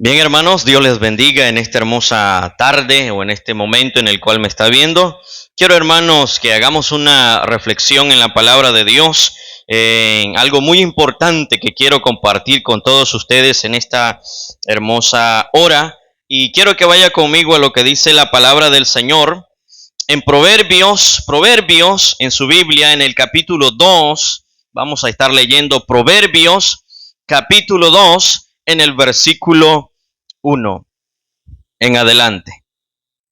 Bien, hermanos, Dios les bendiga en esta hermosa tarde o en este momento en el cual me está viendo. Quiero, hermanos, que hagamos una reflexión en la palabra de Dios, en algo muy importante que quiero compartir con todos ustedes en esta hermosa hora. Y quiero que vaya conmigo a lo que dice la palabra del Señor en Proverbios en su Biblia, en el capítulo 2. Vamos a estar leyendo Proverbios, capítulo 2, en el versículo 1 en adelante.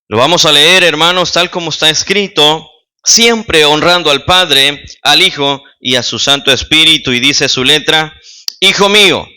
Lo vamos a leer, hermanos, tal como está escrito, siempre honrando al Padre, al Hijo y a su Santo Espíritu. Y dice su letra: Hijo mío,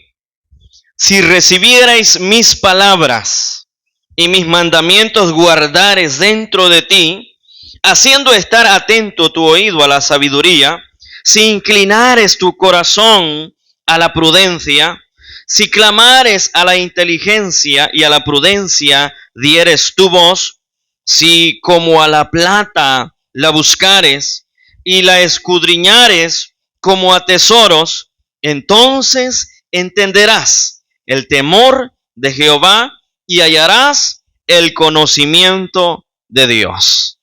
si recibierais mis palabras y mis mandamientos guardares dentro de ti, haciendo estar atento tu oído a la sabiduría, si inclinares tu corazón a la prudencia, si clamares a la inteligencia y a la prudencia dieres tu voz, si como a la plata la buscares y la escudriñares como a tesoros, entonces entenderás el temor de Jehová y hallarás el conocimiento de Dios.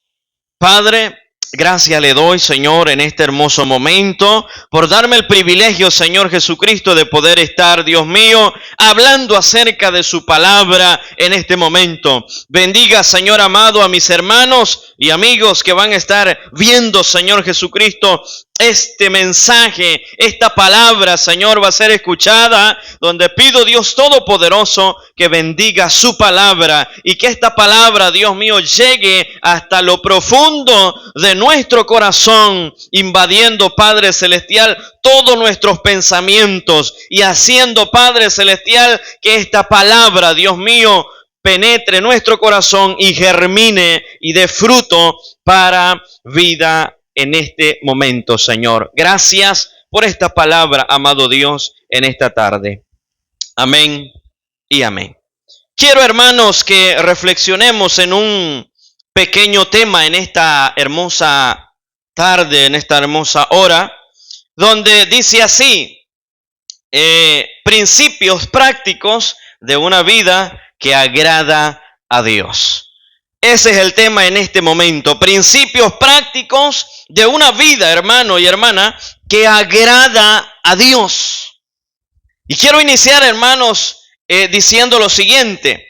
Padre, gracias le doy, Señor, en este hermoso momento, por darme el privilegio, Señor Jesucristo, de poder estar, Dios mío, hablando acerca de su palabra en este momento. Bendiga, Señor amado, a mis hermanos y amigos que van a estar viendo, Señor Jesucristo, este mensaje, esta palabra, Señor, va a ser escuchada, donde pido, Dios Todopoderoso, que bendiga su palabra y que esta palabra, Dios mío, llegue hasta lo profundo de nuestro corazón, invadiendo, Padre Celestial, todos nuestros pensamientos y haciendo, Padre Celestial, que esta palabra, Dios mío, penetre nuestro corazón y germine y dé fruto para vida en este momento, Señor. Gracias por esta palabra, amado Dios, en esta tarde. Amén y amén. Quiero, hermanos, que reflexionemos en un pequeño tema en esta hermosa tarde, en esta hermosa hora, donde dice así: principios prácticos de una vida que agrada a Dios. Ese es el tema en este momento. Principios prácticos de una vida, hermano y hermana, que agrada a Dios. Y quiero iniciar, hermanos, diciendo lo siguiente.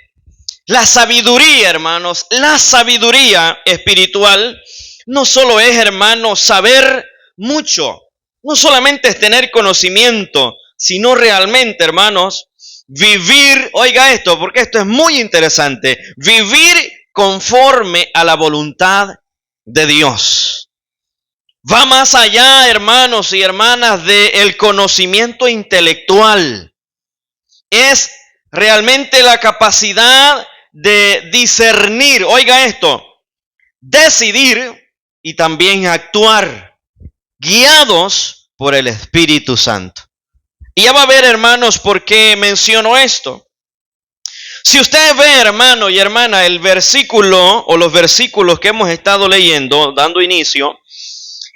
La sabiduría, hermanos, la sabiduría espiritual no solo es, hermanos, saber mucho. No solamente es tener conocimiento, sino realmente, hermanos, vivir, oiga esto, porque esto es muy interesante, vivir conforme a la voluntad de Dios. Va más allá, hermanos y hermanas, del conocimiento intelectual. Es realmente la capacidad de discernir, oiga esto, decidir y también actuar, guiados por el Espíritu Santo. Y ya va a ver, hermanos, por qué menciono esto. Si usted ve, hermano y hermana, el versículo o los versículos que hemos estado leyendo, dando inicio,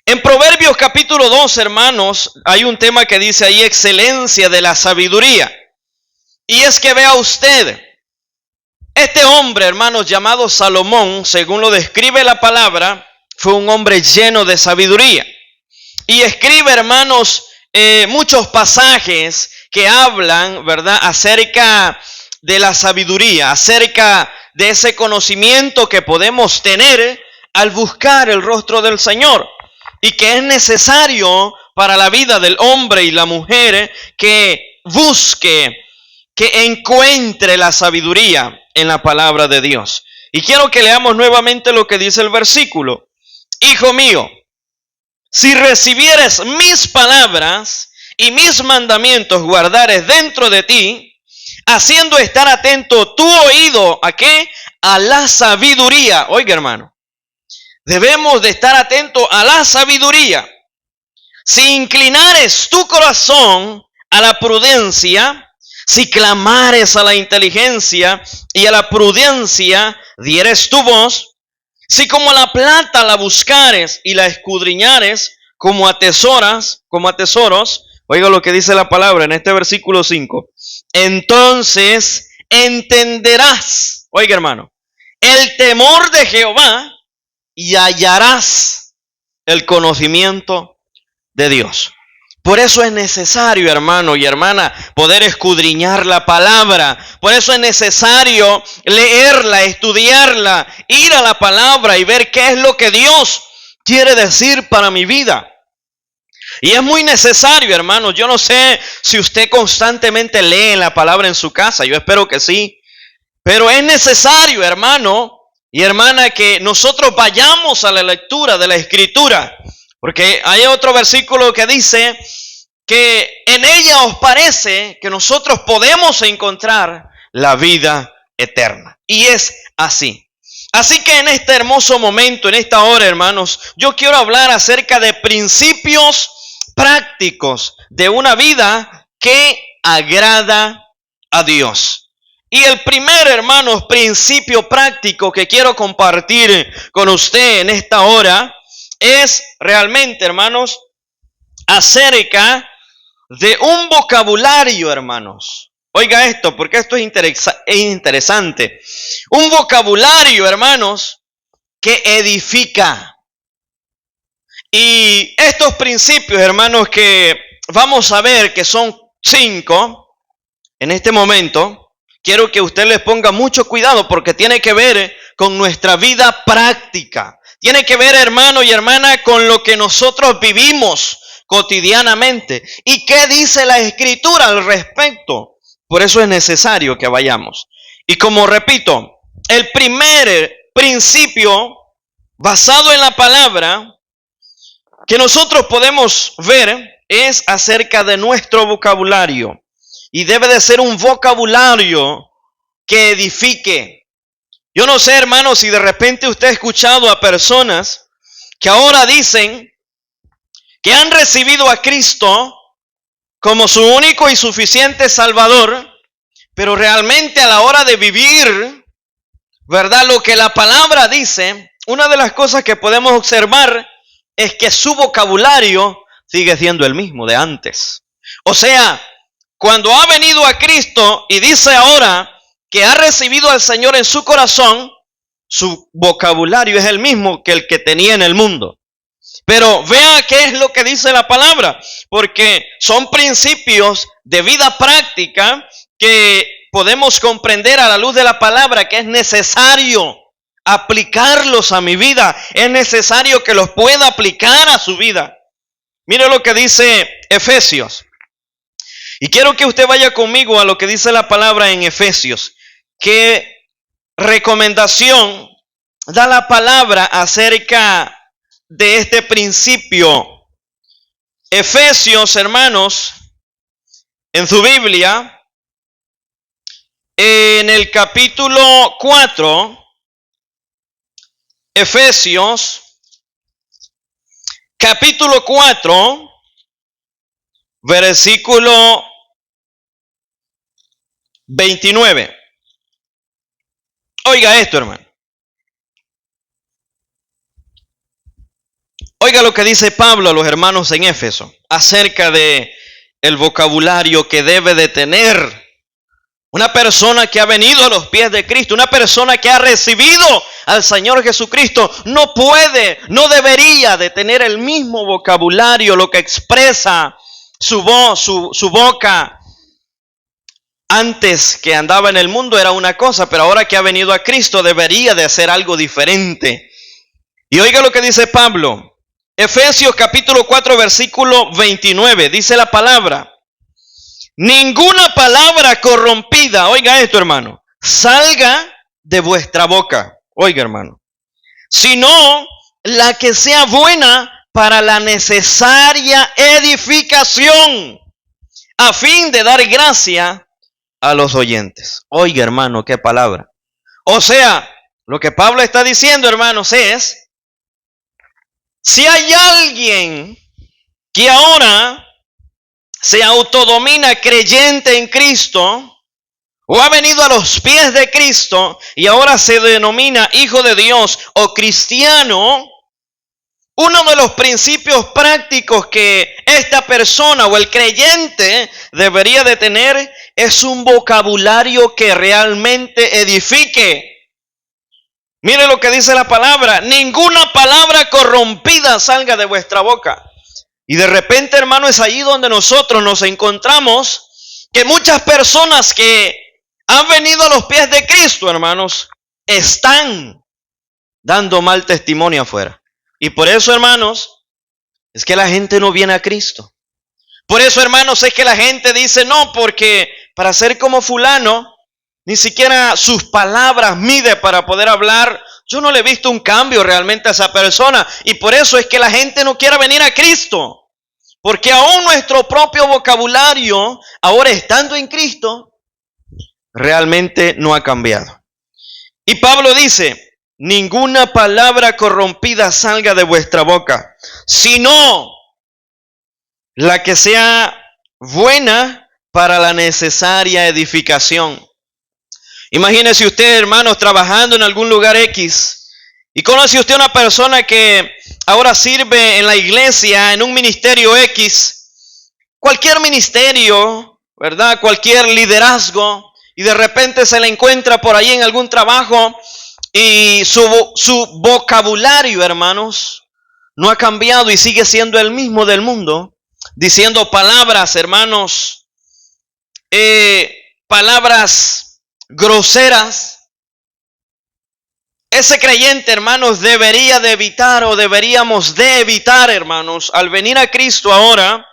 en Proverbios capítulo 2, hermanos, hay un tema que dice ahí: excelencia de la sabiduría. Y es que vea usted, este hombre, hermanos, llamado Salomón, según lo describe la palabra, fue un hombre lleno de sabiduría. Y escribe, hermanos, muchos pasajes que hablan, ¿verdad?, acerca de la sabiduría, acerca de ese conocimiento que podemos tener al buscar el rostro del Señor y que es necesario para la vida del hombre y la mujer que busque, que encuentre la sabiduría en la palabra de Dios. Y quiero que leamos nuevamente lo que dice el versículo: Hijo mío, si recibieres mis palabras y mis mandamientos guardares dentro de ti, haciendo estar atento tu oído, ¿a qué? A la sabiduría. Oiga, hermano, debemos de estar atentos a la sabiduría. Si inclinares tu corazón a la prudencia, si clamares a la inteligencia y a la prudencia dieres tu voz, si como a la plata la buscares y la escudriñares como a tesoros, oiga lo que dice la palabra en este versículo 5, entonces entenderás, oiga hermano, el temor de Jehová y hallarás el conocimiento de Dios. Por eso es necesario, hermano y hermana, poder escudriñar la palabra. Por eso es necesario leerla, estudiarla, ir a la palabra y ver qué es lo que Dios quiere decir para mi vida. Y es muy necesario, hermano. Yo no sé si usted constantemente lee la palabra en su casa. Yo espero que sí. Pero es necesario, hermano y hermana, que nosotros vayamos a la lectura de la Escritura. Porque hay otro versículo que dice que en ella os parece que nosotros podemos encontrar la vida eterna. Y es así. Así que en este hermoso momento, en esta hora, hermanos, yo quiero hablar acerca de principios prácticos de una vida que agrada a Dios. Y el primer, hermanos, principio práctico que quiero compartir con usted en esta hora es realmente, hermanos, acerca de un vocabulario, hermanos. Oiga esto, porque esto es interesante. Un vocabulario, hermanos, que edifica. Y estos principios, hermanos, que vamos a ver que son 5 en este momento, quiero que usted les ponga mucho cuidado porque tiene que ver con nuestra vida práctica. Tiene que ver, hermano y hermana, con lo que nosotros vivimos cotidianamente. ¿Y qué dice la Escritura al respecto? Por eso es necesario que vayamos. Y como repito, el primer principio basado en la palabra que nosotros podemos ver es acerca de nuestro vocabulario. Y debe de ser un vocabulario que edifique. Yo no sé, hermano, si de repente usted ha escuchado a personas que ahora dicen que han recibido a Cristo como su único y suficiente Salvador, pero realmente a la hora de vivir, ¿verdad? Lo que la palabra dice, una de las cosas que podemos observar es que su vocabulario sigue siendo el mismo de antes. O sea, cuando ha venido a Cristo y dice ahora que ha recibido al Señor en su corazón, su vocabulario es el mismo que el que tenía en el mundo. Pero vea qué es lo que dice la palabra, porque son principios de vida práctica que podemos comprender a la luz de la palabra, que es necesario aplicarlos a mi vida, es necesario que los pueda aplicar a su vida. Mire lo que dice Efesios. Y quiero que usted vaya conmigo a lo que dice la palabra en Efesios. ¿Qué recomendación da la palabra acerca de este principio? Efesios, hermanos, en su Biblia, en el capítulo 4, Efesios, capítulo 4, versículo 29. Oiga esto, hermano. Oiga lo que dice Pablo a los hermanos en Éfeso acerca de el vocabulario que debe de tener una persona que ha venido a los pies de Cristo, una persona que ha recibido al Señor Jesucristo. No puede, no debería de tener el mismo vocabulario, lo que expresa su voz, su boca. Antes que andaba en el mundo era una cosa, pero ahora que ha venido a Cristo debería de hacer algo diferente. Y oiga lo que dice Pablo. Efesios capítulo 4 versículo 29. Dice la palabra: ninguna palabra corrompida, oiga esto, hermano, salga de vuestra boca, oiga, hermano, sino la que sea buena para la necesaria edificación, a fin de dar gracia a los oyentes. Oiga, hermano, qué palabra. O sea, lo que Pablo está diciendo, hermanos, es: si hay alguien que ahora se autodomina creyente en Cristo, o ha venido a los pies de Cristo y ahora se denomina hijo de Dios o cristiano, uno de los principios prácticos que esta persona o el creyente debería de tener es un vocabulario que realmente edifique. Mire lo que dice la palabra: ninguna palabra corrompida salga de vuestra boca. Y de repente, hermano, es allí donde nosotros nos encontramos que muchas personas que han venido a los pies de Cristo, hermanos, están dando mal testimonio afuera. Y por eso, hermanos, es que la gente no viene a Cristo. Por eso, hermanos, es que la gente dice no, porque para ser como fulano, ni siquiera sus palabras mide para poder hablar. Yo no le he visto un cambio realmente a esa persona. Y por eso es que la gente no quiere venir a Cristo. Porque aún nuestro propio vocabulario, ahora estando en Cristo, realmente no ha cambiado. Y Pablo dice: ninguna palabra corrompida salga de vuestra boca, sino la que sea buena para la necesaria edificación. Imagínese usted, hermanos, trabajando en algún lugar X y conoce usted una persona que ahora sirve en la iglesia, en un ministerio X, cualquier ministerio, ¿verdad? Cualquier liderazgo, y de repente se le encuentra por ahí en algún trabajo y su vocabulario, hermanos, no ha cambiado y sigue siendo el mismo del mundo, diciendo palabras, hermanos, palabras groseras. Ese creyente, hermanos, debería de evitar, o deberíamos de evitar, hermanos, al venir a Cristo ahora,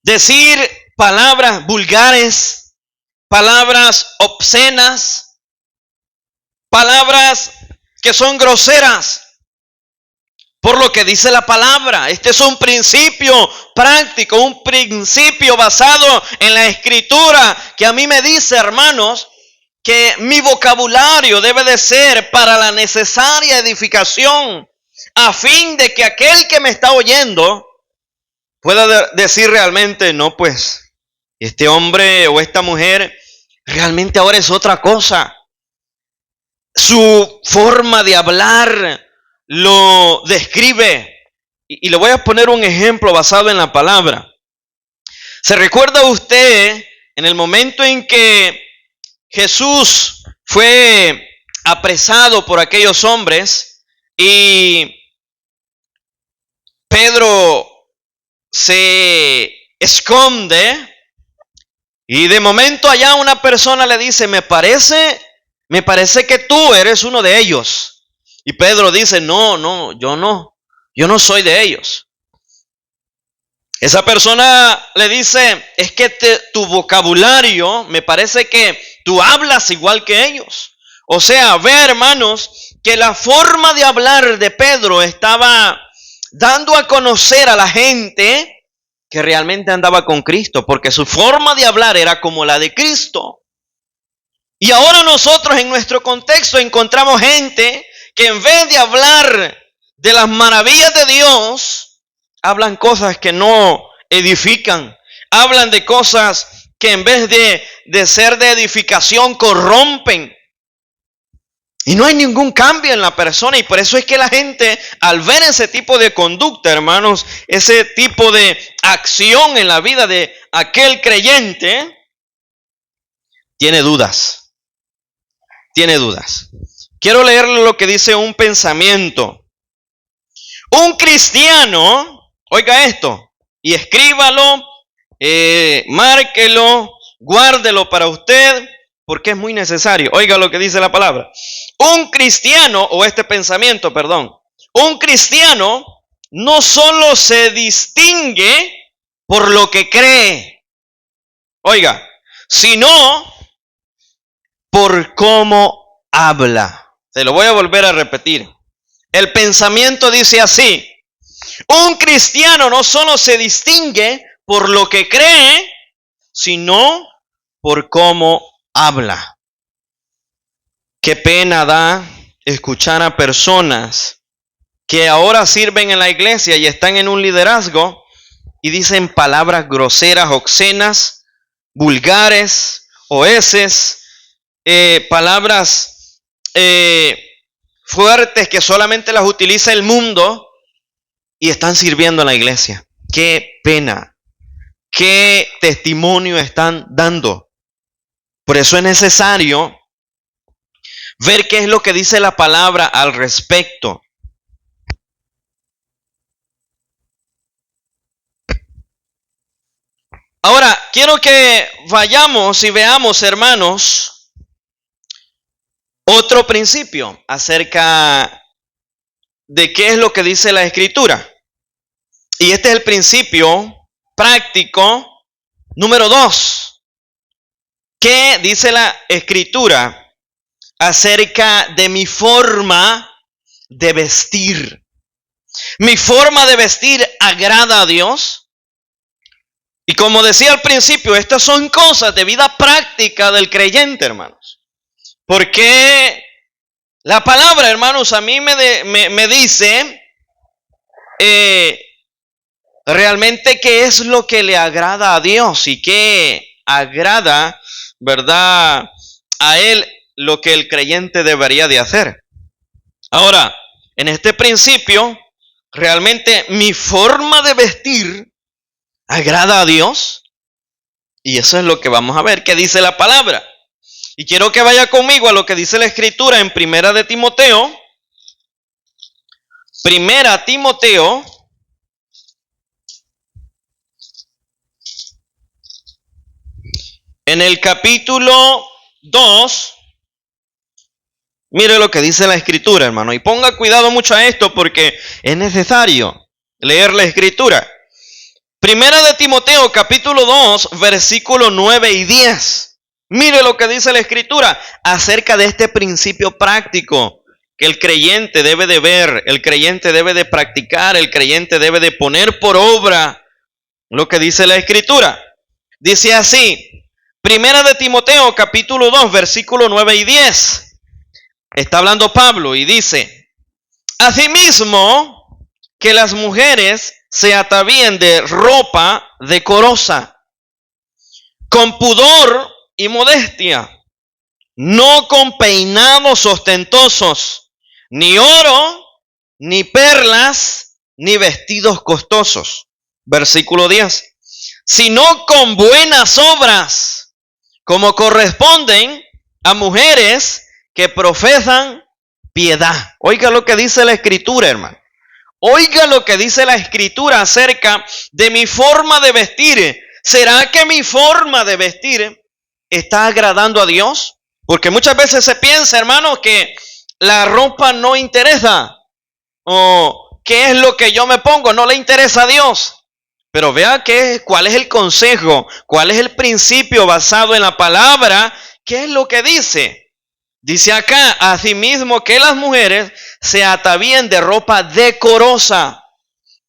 decir palabras vulgares, palabras obscenas, palabras que son groseras. Por lo que dice la palabra, este es un principio práctico, un principio basado en la Escritura, que a mí me dice, hermanos, que mi vocabulario debe de ser para la necesaria edificación, a fin de que aquel que me está oyendo pueda decir realmente: no, pues, este hombre o esta mujer realmente ahora es otra cosa. Su forma de hablar lo describe. Y le voy a poner un ejemplo basado en la palabra. ¿Se recuerda usted en el momento en que Jesús fue apresado por aquellos hombres y Pedro se esconde, y de momento allá una persona le dice: me parece que tú eres uno de ellos? Y Pedro dice: no, yo no soy de ellos. Esa persona le dice: es que tu vocabulario, me parece que tú hablas igual que ellos. O sea, ve, hermanos, que la forma de hablar de Pedro estaba dando a conocer a la gente que realmente andaba con Cristo, porque su forma de hablar era como la de Cristo. Y ahora nosotros en nuestro contexto encontramos gente que en vez de hablar de las maravillas de Dios, hablan cosas que no edifican. Hablan de cosas que en vez de ser de edificación, corrompen. Y no hay ningún cambio en la persona. Y por eso es que la gente, al ver ese tipo de conducta, hermanos, ese tipo de acción en la vida de aquel creyente, tiene dudas. Tiene dudas. Quiero leerle lo que dice un pensamiento. Un cristiano, oiga esto, y escríbalo, márquelo, guárdelo para usted, porque es muy necesario. Oiga lo que dice la palabra. Un cristiano, o este pensamiento, perdón. Un cristiano no solo se distingue por lo que cree, oiga, sino por cómo habla. Se lo voy a volver a repetir. El pensamiento dice así: un cristiano no solo se distingue por lo que cree, sino por cómo habla. Qué pena da escuchar a personas que ahora sirven en la iglesia y están en un liderazgo y dicen palabras groseras, obscenas, vulgares, oeces, palabras fuertes que solamente las utiliza el mundo, y están sirviendo en la iglesia. Qué pena. qué testimonio están dando. Por eso es necesario ver qué es lo que dice la palabra al respecto. Ahora, quiero que vayamos y veamos, hermanos, otro principio acerca de qué es lo que dice la Escritura. Y este es el principio práctico número 2. ¿Qué dice la Escritura acerca de mi forma de vestir? ¿Mi forma de vestir agrada a Dios? Y como decía al principio, estas son cosas de vida práctica del creyente, hermanos. Porque la palabra, hermanos, a mí me dice realmente qué es lo que le agrada a Dios y qué agrada, ¿verdad?, a Él, lo que el creyente debería de hacer. Ahora, en este principio, realmente mi forma de vestir agrada a Dios. Y eso es lo que vamos a ver, qué dice la palabra. Y quiero que vaya conmigo a lo que dice la Escritura en Primera de Timoteo. Primera Timoteo. En el capítulo 2. Mire lo que dice la Escritura, hermano. Y ponga cuidado mucho a esto porque es necesario leer la Escritura. Primera de Timoteo, capítulo 2, versículo 9 y 10. Mire lo que dice la Escritura acerca de este principio práctico que el creyente debe de ver, el creyente debe de practicar, el creyente debe de poner por obra lo que dice la Escritura. Dice así, Primera de Timoteo, capítulo 2, versículo 9 y 10. Está hablando Pablo y dice, asimismo que las mujeres se atavíen de ropa decorosa, con pudor y modestia, no con peinados ostentosos, ni oro, ni perlas, ni vestidos costosos. Versículo 10. Sino con buenas obras, como corresponden a mujeres que profesan piedad. Oiga lo que dice la Escritura, hermano. Oiga lo que dice la Escritura acerca de mi forma de vestir. ¿Será que mi forma de vestir está agradando a Dios? Porque muchas veces se piensa, hermano, que la ropa no interesa. O qué es lo que yo me pongo, no le interesa a Dios. Pero vea cuál es el consejo, cuál es el principio basado en la palabra. ¿Qué es lo que dice? Dice acá, asimismo que las mujeres se atavíen de ropa decorosa,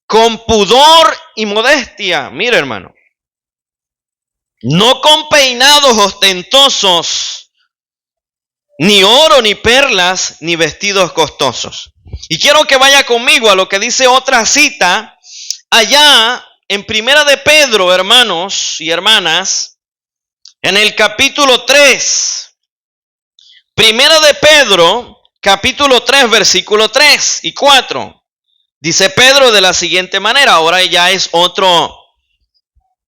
con pudor y modestia. Mira, hermano, no con peinados ostentosos, ni oro, ni perlas, ni vestidos costosos. Y quiero que vaya conmigo a lo que dice otra cita, allá en Primera de Pedro, hermanos y hermanas, en el capítulo 3. Primera de Pedro, capítulo 3, versículo 3 y 4. Dice Pedro de la siguiente manera, ahora ya es otro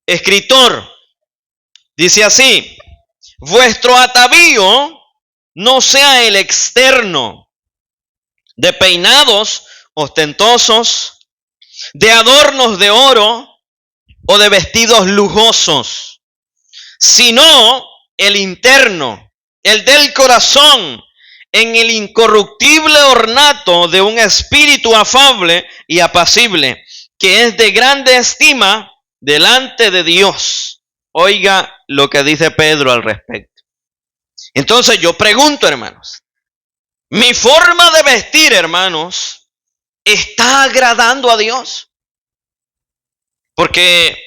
escritor. Dice así, vuestro atavío no sea el externo, de peinados ostentosos, de adornos de oro o de vestidos lujosos, sino el interno, el del corazón, en el incorruptible ornato de un espíritu afable y apacible, que es de grande estima delante de Dios. Oiga lo que dice Pedro al respecto. Entonces yo pregunto, hermanos, ¿mi forma de vestir, hermanos, está agradando a Dios? Porque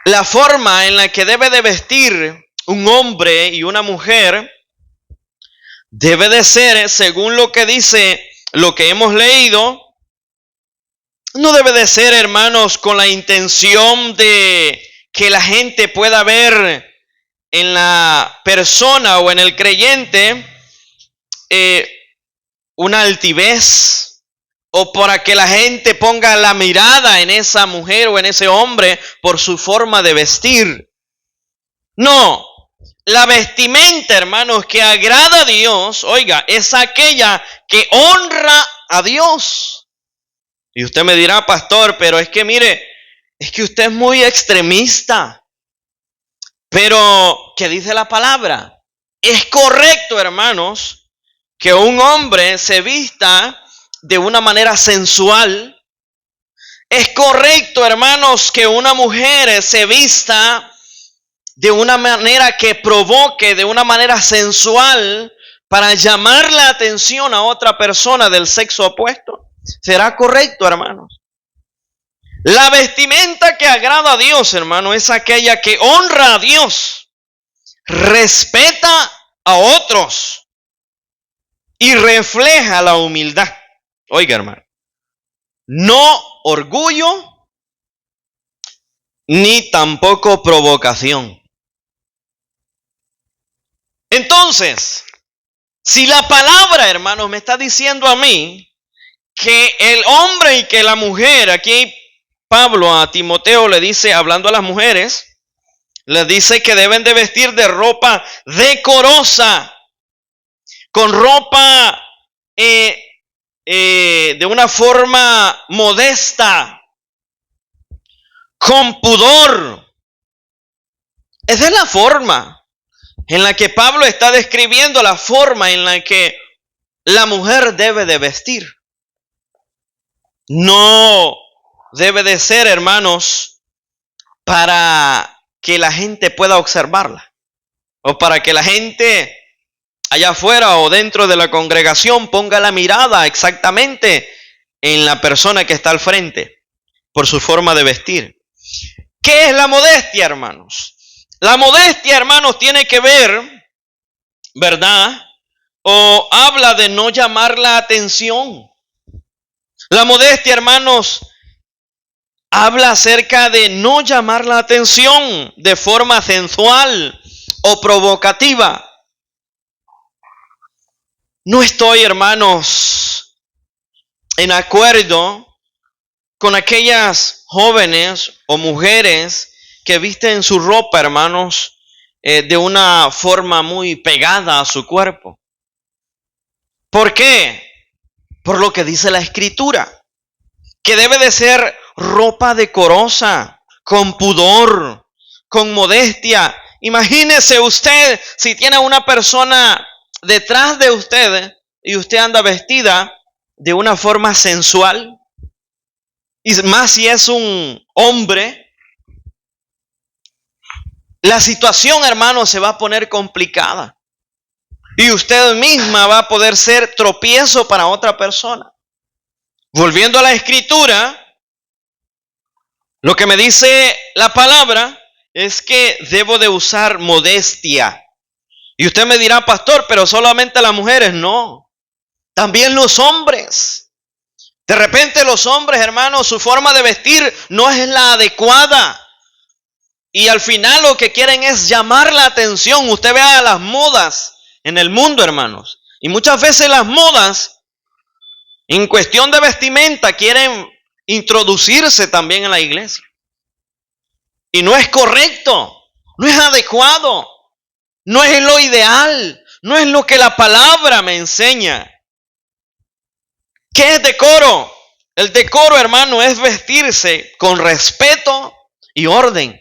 la forma en la que debe de vestir un hombre y una mujer debe de ser, según lo que dice, lo que hemos leído, no debe de ser, hermanos, con la intención de que la gente pueda ver en la persona o en el creyente una altivez, o para que la gente ponga la mirada en esa mujer o en ese hombre por su forma de vestir. No, la vestimenta, hermanos, que agrada a Dios, oiga, es aquella que honra a Dios. Y usted me dirá, pastor, pero es que mire, es que usted es muy extremista. Pero, ¿qué dice la palabra? Es correcto, hermanos, que un hombre se vista de una manera sensual. Es correcto, hermanos, que una mujer se vista de una manera que provoque, de una manera sensual, para llamar la atención a otra persona del sexo opuesto. ¿Será correcto, hermanos? La vestimenta que agrada a Dios, hermano, es aquella que honra a Dios, respeta a otros y refleja la humildad. Oiga, hermano, no orgullo ni tampoco provocación. Entonces, si la palabra, hermanos, me está diciendo a mí que el hombre y que la mujer, aquí Pablo a Timoteo le dice, hablando a las mujeres, les dice que deben de vestir de ropa decorosa, con ropa de una forma modesta, con pudor. Esa es la forma en la que Pablo está describiendo la forma en la que la mujer debe de vestir. No debe de ser, hermanos, para que la gente pueda observarla, o para que la gente allá afuera o dentro de la congregación ponga la mirada exactamente en la persona que está al frente, por su forma de vestir. ¿Qué es la modestia, hermanos? La modestia, hermanos, tiene que ver, ¿verdad? O habla de no llamar la atención. La modestia, hermanos, habla acerca de no llamar la atención de forma sensual o provocativa. No estoy, hermanos, en acuerdo con aquellas jóvenes o mujeres que visten su ropa, hermanos, de una forma muy pegada a su cuerpo. ¿Por qué? Por lo que dice la Escritura, que debe de ser ropa decorosa, con pudor, con modestia. Imagínese usted si tiene una persona detrás de usted y usted anda vestida de una forma sensual, y más si es un hombre, la situación, hermano, se va a poner complicada. Y usted misma va a poder ser tropiezo para otra persona. Volviendo a la Escritura, lo que me dice la palabra es que debo de usar modestia. Y usted me dirá, pastor, pero solamente las mujeres. No, también los hombres. De repente los hombres, hermanos, su forma de vestir no es la adecuada. Y al final lo que quieren es llamar la atención. Usted vea las modas en el mundo, hermanos. Y muchas veces las modas, en cuestión de vestimenta, quieren introducirse también en la iglesia. Y no es correcto, no es adecuado, no es lo ideal, no es lo que la palabra me enseña. ¿Qué es decoro? El decoro, hermano, es vestirse con respeto y orden.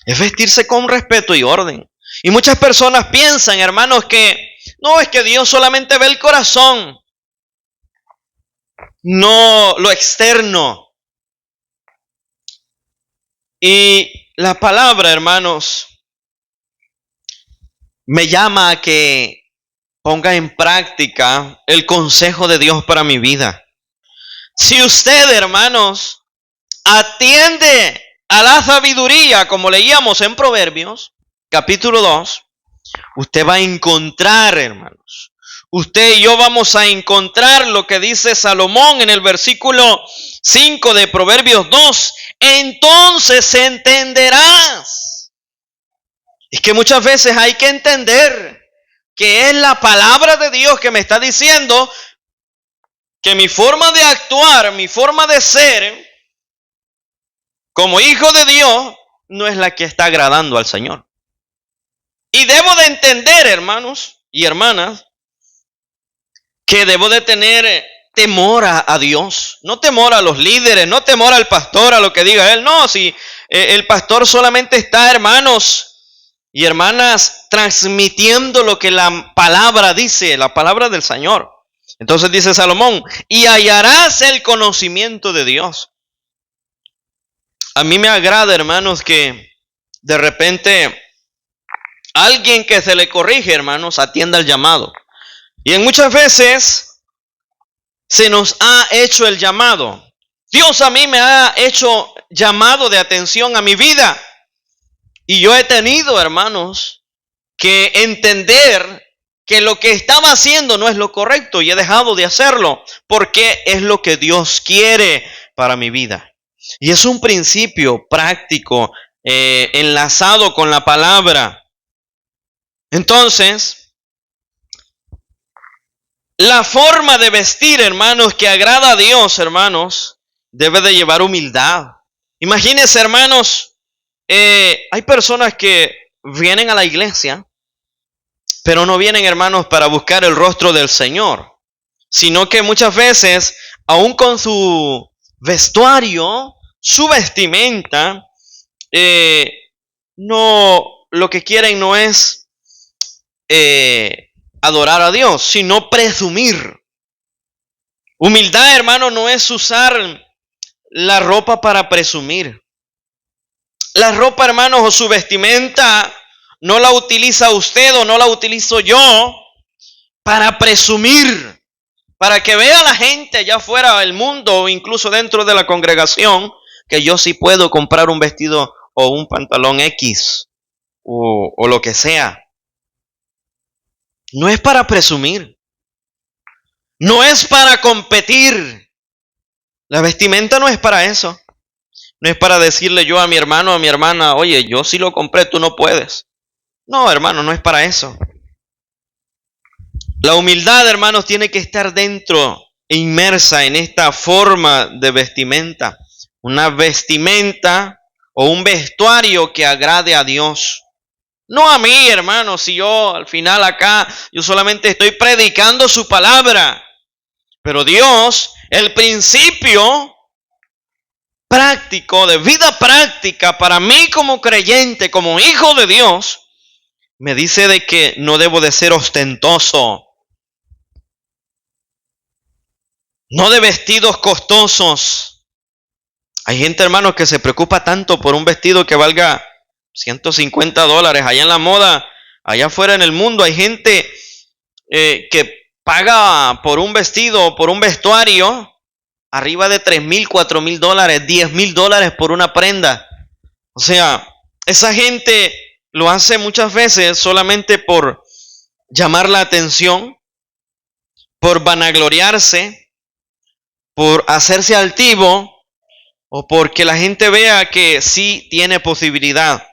Es vestirse con respeto y orden. Y muchas personas piensan, hermanos, que no, es que Dios solamente ve el corazón, no lo externo. Y la palabra, hermanos, me llama a que ponga en práctica el consejo de Dios para mi vida. Si usted, hermanos, atiende a la sabiduría, como leíamos en Proverbios, capítulo 2, usted va a encontrar, hermanos, usted y yo vamos a encontrar lo que dice Salomón en el versículo 5 de Proverbios 2. Entonces entenderás. Es que muchas veces hay que entender que es la palabra de Dios que me está diciendo que mi forma de actuar, mi forma de ser como hijo de Dios no es la que está agradando al Señor. Y debo de entender, hermanos y hermanas, que debo de tener temor a Dios, no temor a los líderes, no temor al pastor, a lo que diga él. No, si el pastor solamente está, hermanos y hermanas, transmitiendo lo que la palabra dice, la palabra del Señor. Entonces dice Salomón, y hallarás el conocimiento de Dios. A mí me agrada, hermanos, que de repente alguien que se le corrige, hermanos, atienda el llamado. Y en muchas veces se nos ha hecho el llamado. Dios a mí me ha hecho llamado de atención a mi vida. Y yo he tenido, hermanos, que entender que lo que estaba haciendo no es lo correcto y he dejado de hacerlo porque es lo que Dios quiere para mi vida. Y es un principio práctico enlazado con la palabra. Entonces, la forma de vestir, hermanos, que agrada a Dios, hermanos, debe de llevar humildad. Imagínense, hermanos, hay personas que vienen a la iglesia, pero no vienen, hermanos, para buscar el rostro del Señor, sino que muchas veces, aún con su vestuario, su vestimenta, no, lo que quieren no es adorar a Dios, sino presumir. Humildad, hermano, no es usar la ropa para presumir. La ropa, hermanos, o su vestimenta no la utiliza usted o no la utilizo yo para presumir, para que vea la gente allá afuera del mundo o incluso dentro de la congregación que yo sí puedo comprar un vestido o un pantalón X o lo que sea. No es para presumir. No es para competir. La vestimenta no es para eso. No es para decirle yo a mi hermano o a mi hermana, oye, yo sí lo compré, tú no puedes. No, hermano, no es para eso. La humildad, hermanos, tiene que estar dentro, inmersa en esta forma de vestimenta. Una vestimenta o un vestuario que agrade a Dios. No a mí, hermanos, si yo al final acá, yo solamente estoy predicando su palabra. Pero Dios, el principio práctico, de vida práctica para mí como creyente, como hijo de Dios, me dice de que no debo de ser ostentoso, no de vestidos costosos. Hay gente, hermanos, que se preocupa tanto por un vestido que valga $150. Allá en la moda, allá afuera en el mundo, hay gente que paga por un vestido, por un vestuario, arriba de $3,000, $4,000, $10,000 por una prenda. O sea, esa gente lo hace muchas veces solamente por llamar la atención, por vanagloriarse, por hacerse altivo o porque la gente vea que sí tiene posibilidad.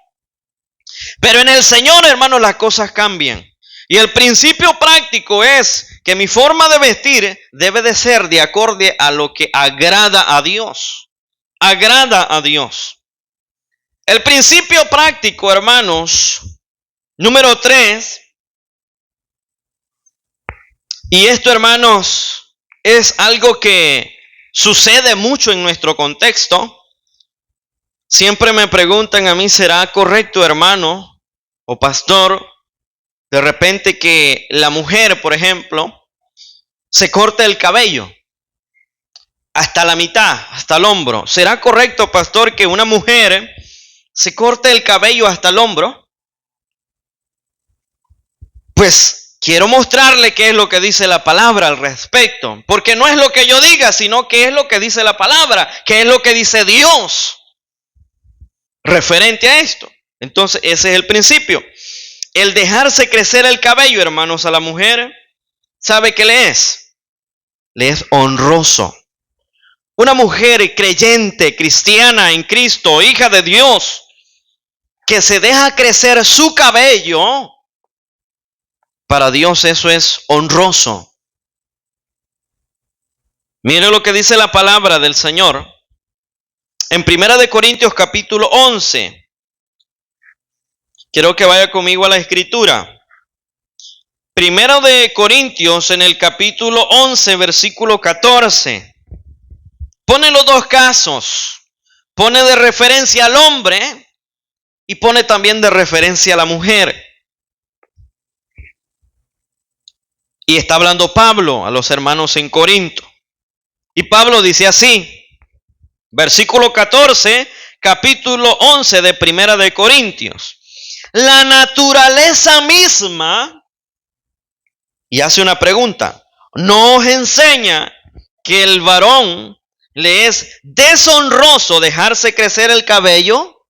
Pero en el Señor, hermanos, las cosas cambian. Y el principio práctico es que mi forma de vestir debe de ser de acorde a lo que agrada a Dios. Agrada a Dios. El principio práctico, hermanos, número 3. Y esto, hermanos, es algo que sucede mucho en nuestro contexto. Siempre me preguntan a mí, ¿será correcto, hermano o pastor, de repente que la mujer, por ejemplo, se corte el cabello hasta la mitad, hasta el hombro? ¿Será correcto, pastor, que una mujer se corte el cabello hasta el hombro? Pues quiero mostrarle qué es lo que dice la palabra al respecto, porque no es lo que yo diga, sino que es lo que dice la palabra, que es lo que dice Dios referente a esto. Entonces, ese es el principio. El dejarse crecer el cabello, hermanos, a la mujer, ¿sabe qué le es? Le es honroso. Una mujer creyente, cristiana en Cristo, hija de Dios, que se deja crecer su cabello, para Dios eso es honroso. Mire lo que dice la palabra del Señor. En 1 Corintios capítulo 11. Quiero que vaya conmigo a la escritura. 1 Corintios en el capítulo 11, versículo 14. Pone los dos casos. Pone de referencia al hombre y pone también de referencia a la mujer. Y está hablando Pablo a los hermanos en Corinto. Y Pablo dice así, versículo 14, capítulo 11 de 1 Corintios. La naturaleza misma, y hace una pregunta, ¿no os enseña que el varón le es deshonroso dejarse crecer el cabello?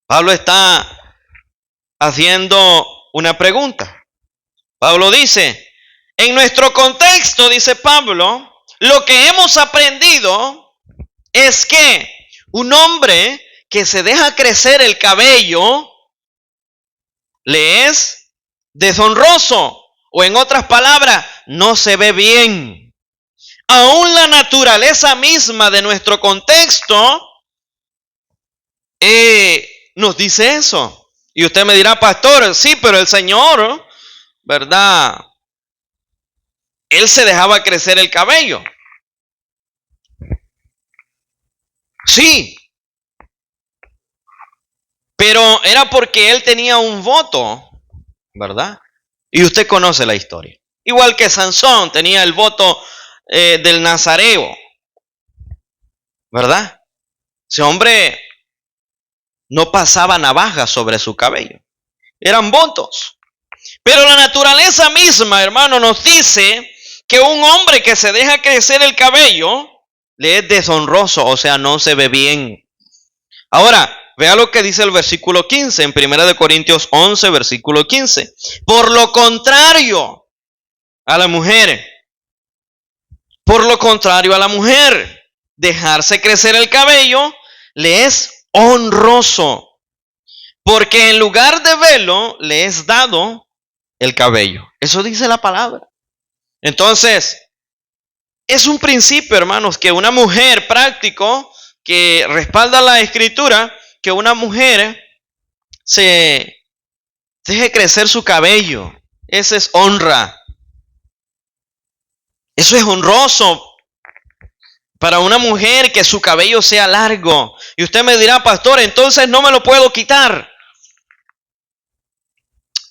Pablo está haciendo una pregunta. Pablo dice, en nuestro contexto, dice Pablo, lo que hemos aprendido es que un hombre que se deja crecer el cabello le es deshonroso, o en otras palabras, no se ve bien. Aún la naturaleza misma de nuestro contexto nos dice eso. Y usted me dirá, pastor, sí, pero el Señor, ¿verdad? Él se dejaba crecer el cabello. Sí. Pero era porque él tenía un voto, ¿verdad? Y usted conoce la historia. Igual que Sansón tenía el voto del nazareo, ¿verdad? Ese hombre no pasaba navaja sobre su cabello. Eran votos. Pero la naturaleza misma, hermano, nos dice que un hombre que se deja crecer el cabello le es deshonroso, o sea, no se ve bien. Ahora, vea lo que dice el versículo 15 en 1 Corintios 11, versículo 15. Por lo contrario a la mujer, dejarse crecer el cabello le es honroso, porque en lugar de velo le es dado el cabello. Eso dice la palabra. Entonces, es un principio, hermanos, que una mujer práctico que respalda la escritura, que una mujer se deje crecer su cabello. Esa es honra. Eso es honroso para una mujer, que su cabello sea largo. Y usted me dirá, pastor, entonces no me lo puedo quitar.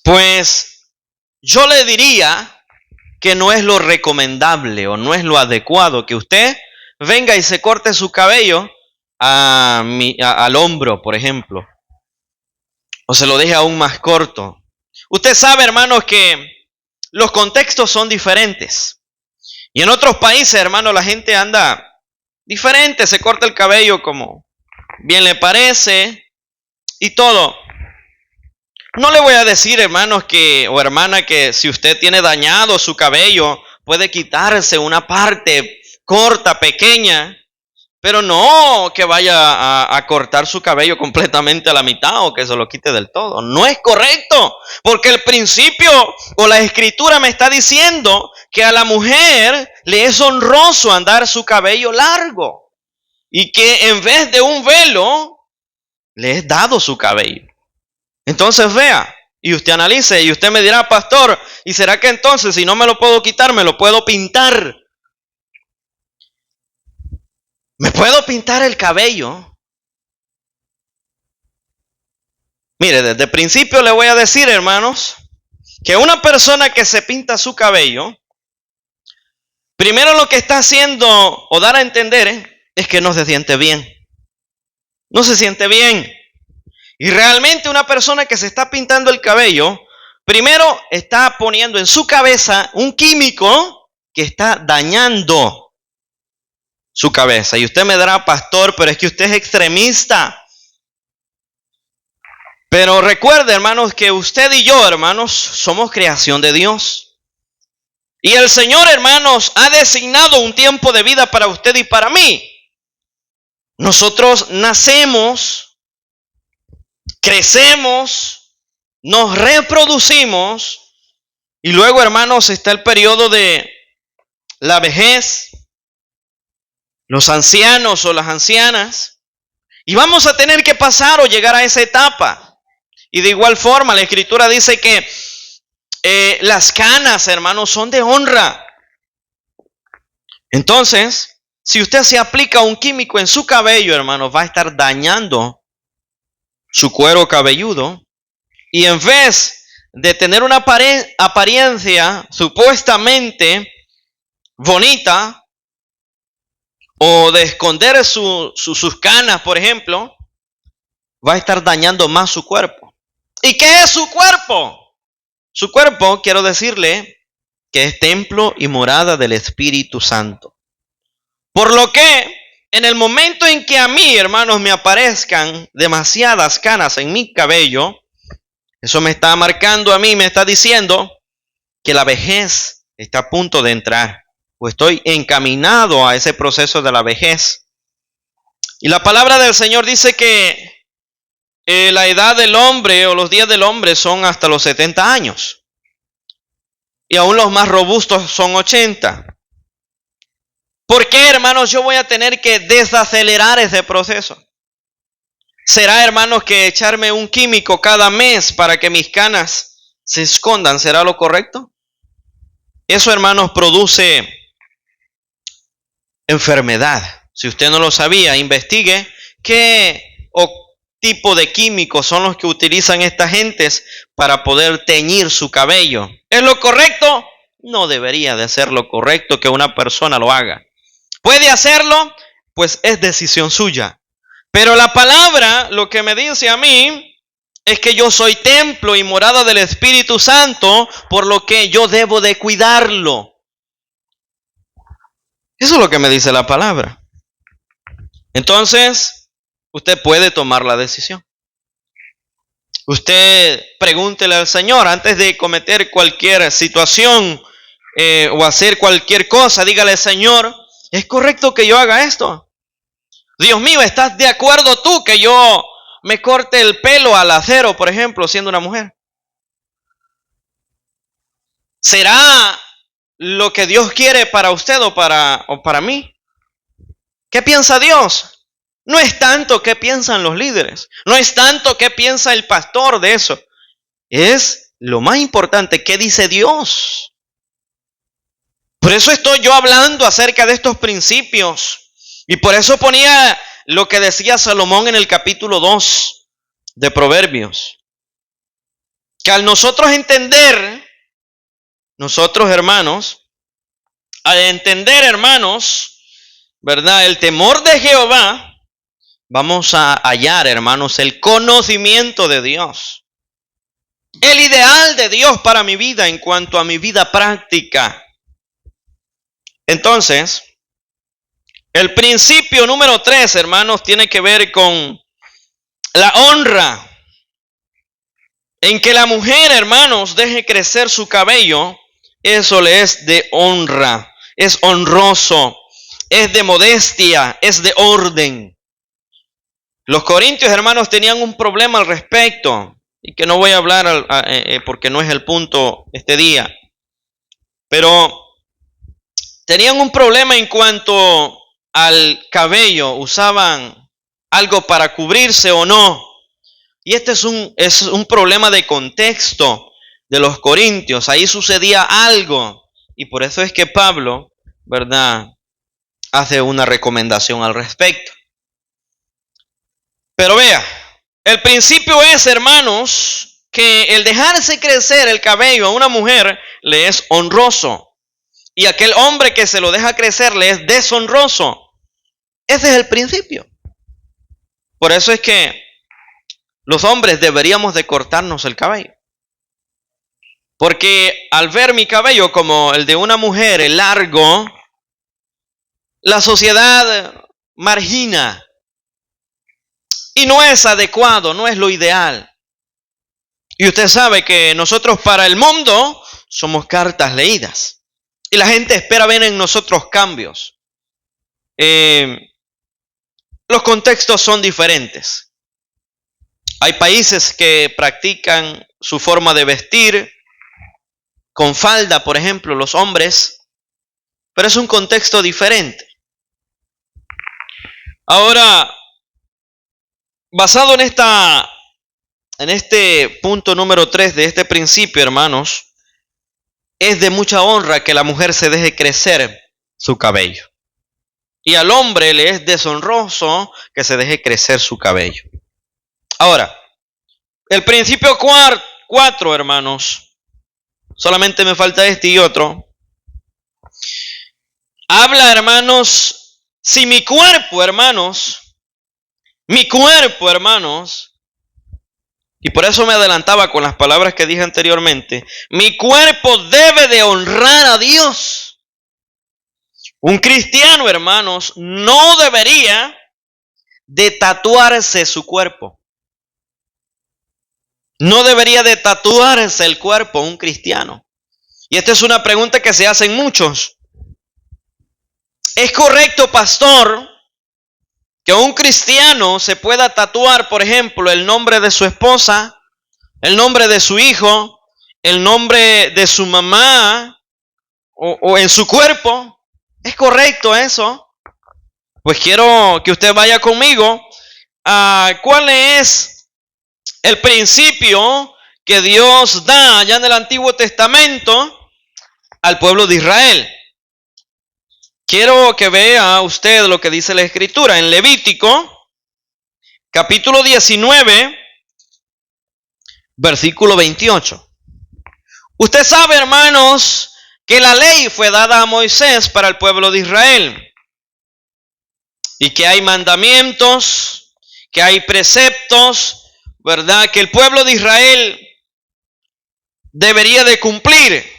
Pues yo le diría que no es lo recomendable o no es lo adecuado que usted venga y se corte su cabello al hombro, por ejemplo, o se lo deje aún más corto. Usted sabe, hermanos, que los contextos son diferentes. Y en otros países, hermanos, la gente anda diferente, se corta el cabello como bien le parece y todo. No le voy a decir, hermanos, o hermana, que si usted tiene dañado su cabello, puede quitarse una parte corta, pequeña, pero no que vaya a cortar su cabello completamente a la mitad o que se lo quite del todo. No es correcto, porque el principio o la escritura me está diciendo que a la mujer le es honroso andar su cabello largo y que en vez de un velo le es dado su cabello. Entonces vea, y usted analice, y usted me dirá, pastor, ¿y será que entonces si no me lo puedo quitar, me lo puedo pintar? ¿Me puedo pintar el cabello? Mire, desde el principio le voy a decir, hermanos, que una persona que se pinta su cabello, primero lo que está haciendo o dar a entender es que no se siente bien. No se siente bien. Y realmente una persona que se está pintando el cabello, primero está poniendo en su cabeza un químico que está dañando su cabeza. Y usted me dirá, pastor, pero es que usted es extremista. Pero recuerde, hermanos, que usted y yo, hermanos, somos creación de Dios. Y el Señor, hermanos, ha designado un tiempo de vida para usted y para mí. Nosotros nacemos, crecemos, nos reproducimos y luego, hermanos, está el periodo de la vejez, los ancianos o las ancianas. Y vamos a tener que pasar o llegar a esa etapa. Y de igual forma, la Escritura dice que las canas, hermanos, son de honra. Entonces, si usted se aplica un químico en su cabello, hermanos, va a estar dañando su cuero cabelludo. Y en vez de tener una apariencia supuestamente bonita, o de esconder sus canas, por ejemplo, va a estar dañando más su cuerpo. ¿Y qué es su cuerpo? Su cuerpo, quiero decirle, que es templo y morada del Espíritu Santo. Por lo que, en el momento en que a mí, hermanos, me aparezcan demasiadas canas en mi cabello, eso me está marcando a mí, me está diciendo que la vejez está a punto de entrar, o estoy encaminado a ese proceso de la vejez. Y la palabra del Señor dice que la edad del hombre o los días del hombre son hasta los 70 años. Y aún los más robustos son 80. ¿Por qué, hermanos, yo voy a tener que desacelerar ese proceso? ¿Será, hermanos, que echarme un químico cada mes para que mis canas se escondan será lo correcto? Eso, hermanos, produce enfermedad. Si usted no lo sabía, investigue qué tipo de químicos son los que utilizan estas gentes para poder teñir su cabello. ¿Es lo correcto? No debería de ser lo correcto que una persona lo haga. ¿Puede hacerlo? Pues es decisión suya. Pero la palabra lo que me dice a mí es que yo soy templo y morada del Espíritu Santo, por lo que yo debo de cuidarlo. Eso es lo que me dice la palabra. Entonces, usted puede tomar la decisión. Usted pregúntele al Señor antes de cometer cualquier situación o hacer cualquier cosa. Dígale, Señor, ¿es correcto que yo haga esto? Dios mío, ¿estás de acuerdo tú que yo me corte el pelo al acero, por ejemplo, siendo una mujer? ¿Será lo que Dios quiere para usted o para mí? ¿Qué piensa Dios? No es tanto qué piensan los líderes, no es tanto qué piensa el pastor de eso. Es lo más importante, ¿qué dice Dios? Por eso estoy yo hablando acerca de estos principios. Y por eso ponía lo que decía Salomón en el capítulo 2 de Proverbios. Que al nosotros entender, nosotros hermanos, al entender, hermanos, ¿verdad? El temor de Jehová, vamos a hallar, hermanos, el conocimiento de Dios. El ideal de Dios para mi vida en cuanto a mi vida práctica. Entonces, el principio número 3, hermanos, tiene que ver con la honra. En que la mujer, hermanos, deje crecer su cabello, eso le es de honra, es honroso, es de modestia, es de orden. Los corintios, hermanos, tenían un problema al respecto, y que no voy a hablar porque no es el punto este día. Pero tenían un problema en cuanto al cabello, usaban algo para cubrirse o no. Y este es un problema de contexto de los corintios. Ahí sucedía algo. Y por eso es que Pablo, ¿verdad?, hace una recomendación al respecto. Pero vea, el principio es, hermanos, que el dejarse crecer el cabello a una mujer le es honroso. Y aquel hombre que se lo deja crecer le es deshonroso. Ese es el principio. Por eso es que los hombres deberíamos de cortarnos el cabello. Porque al ver mi cabello como el de una mujer, el largo, la sociedad margina. Y no es adecuado, no es lo ideal. Y usted sabe que nosotros para el mundo somos cartas leídas. Y la gente espera ver en nosotros cambios. Los contextos son diferentes. Hay países que practican su forma de vestir con falda, por ejemplo, los hombres, pero es un contexto diferente. Ahora, basado en este punto número 3 de este principio, hermanos, es de mucha honra que la mujer se deje crecer su cabello. Y al hombre le es deshonroso que se deje crecer su cabello. Ahora, el principio 4, hermanos, solamente me falta este y otro. Habla, hermanos, si mi cuerpo, hermanos, y por eso me adelantaba con las palabras que dije anteriormente, mi cuerpo debe de honrar a Dios. Un cristiano, hermanos, no debería de tatuarse su cuerpo. No debería de tatuarse el cuerpo un cristiano. Y esta es una pregunta que se hacen muchos. ¿Es correcto, pastor, que un cristiano se pueda tatuar, por ejemplo, el nombre de su esposa, el nombre de su hijo, el nombre de su mamá o en su cuerpo? ¿Es correcto eso? Pues quiero que usted vaya conmigo a cuál es el principio que Dios da ya en el Antiguo Testamento al pueblo de Israel. Quiero que vea usted lo que dice la Escritura en Levítico, capítulo 19, versículo 28. Usted sabe, hermanos, que la ley fue dada a Moisés para el pueblo de Israel y que hay mandamientos, que hay preceptos, ¿verdad?, que el pueblo de Israel debería de cumplir.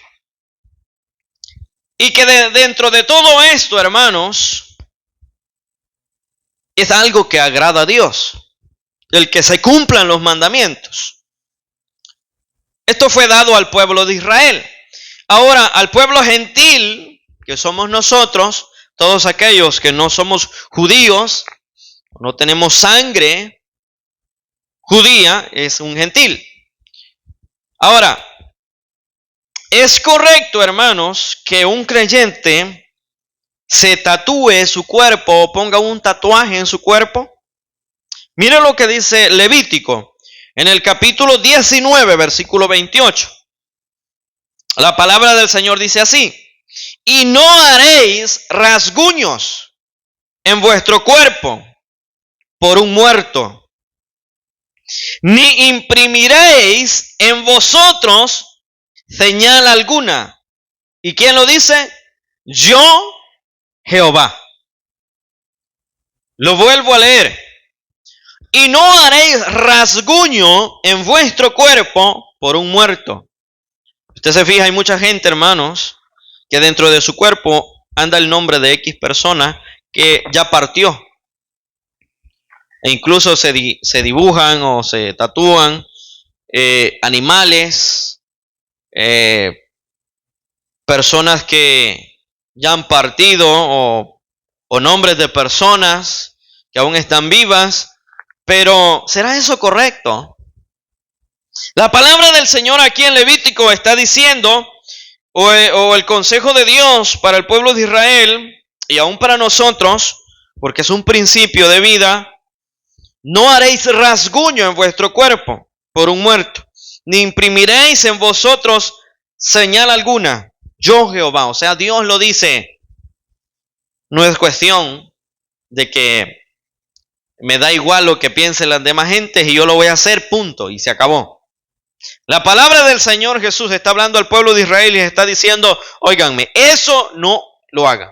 Y que dentro de todo esto, hermanos, es algo que agrada a Dios, el que se cumplan los mandamientos. Esto fue dado al pueblo de Israel. Ahora, al pueblo gentil, que somos nosotros, todos aquellos que no somos judíos, no tenemos sangre judía, es un gentil. Ahora, es correcto, hermanos, que un creyente se tatúe su cuerpo o ponga un tatuaje en su cuerpo. Mire lo que dice Levítico en el capítulo 19, versículo 28. La palabra del Señor dice así: y no haréis rasguños en vuestro cuerpo por un muerto, ni imprimiréis en vosotros señal alguna. ¿Y quién lo dice? Yo, Jehová. Lo vuelvo a leer. Y no haréis rasguño en vuestro cuerpo por un muerto. Usted se fija, hay mucha gente, hermanos, que dentro de su cuerpo anda el nombre de X persona que ya partió. E incluso se dibujan o se tatúan animales, personas que ya han partido o nombres de personas que aún están vivas. Pero ¿será eso correcto? La palabra del Señor aquí en Levítico está diciendo, o el consejo de Dios para el pueblo de Israel y aún para nosotros, porque es un principio de vida: no haréis rasguño en vuestro cuerpo por un muerto, ni imprimiréis en vosotros señal alguna. Yo, Jehová. O sea, Dios lo dice. No es cuestión de que me da igual lo que piensen las demás gentes y yo lo voy a hacer, punto, y se acabó. La palabra del Señor Jesús está hablando al pueblo de Israel y está diciendo: óiganme, eso no lo hagan.